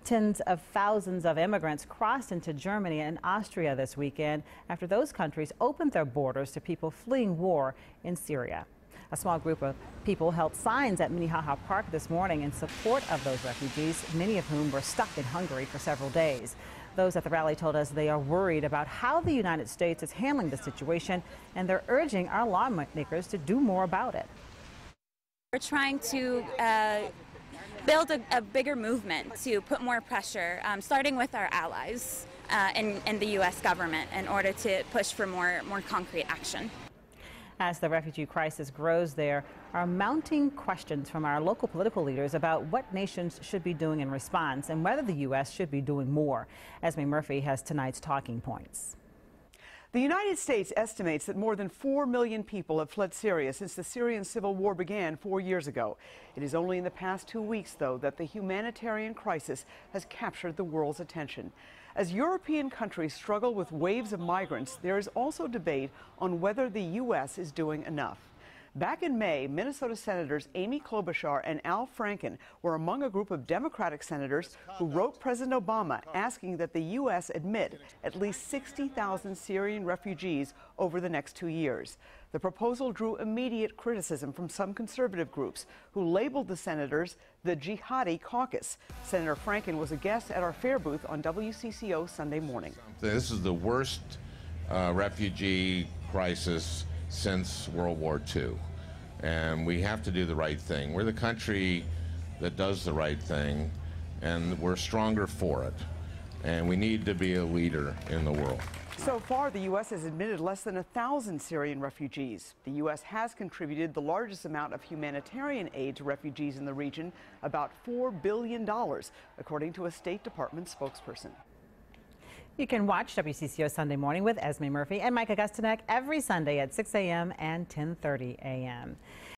Tens of thousands of immigrants crossed into Germany and Austria this weekend after those countries opened their borders to people fleeing war in Syria. A small group of people held signs at Minnehaha Park this morning in support of those refugees, many of whom were stuck in Hungary for several days. Those at the rally told us they are worried about how the United States is handling the situation, and they're urging our lawmakers to do more about it. We're trying to build a bigger movement to put more pressure, starting with our allies in the U.S. government in order to push for more concrete action. As the refugee crisis grows, there are mounting questions from our local political leaders about what nations should be doing in response and whether the U.S. should be doing more. Esme Murphy has tonight's talking points. The United States estimates that more than 4 million people have fled Syria since the Syrian civil war began 4 years ago. It is only in the past 2 weeks, though, that the humanitarian crisis has captured the world's attention. As European countries struggle with waves of migrants, there is also debate on whether the U.S. is doing enough. Back in May, Minnesota Senators Amy Klobuchar and Al Franken were among a group of Democratic senators who wrote President Obama asking that the U.S. admit at least 60,000 Syrian refugees over the next 2 years. The proposal drew immediate criticism from some conservative groups who labeled the senators the Jihadi caucus. Senator Franken was a guest at our fair booth on WCCO Sunday morning. This is the worst refugee crisis since World War II, and we have to do the right thing. We're the country that does the right thing, and we're stronger for it, and we need to be a leader in the world. So far, the U.S. has admitted less than 1,000 Syrian refugees. The U.S. has contributed the largest amount of humanitarian aid to refugees in the region, about $4 billion, according to a State Department spokesperson. You can watch WCCO Sunday Morning with Esme Murphy and Mike Augustinek every Sunday at 6 a.m. and 10:30 a.m.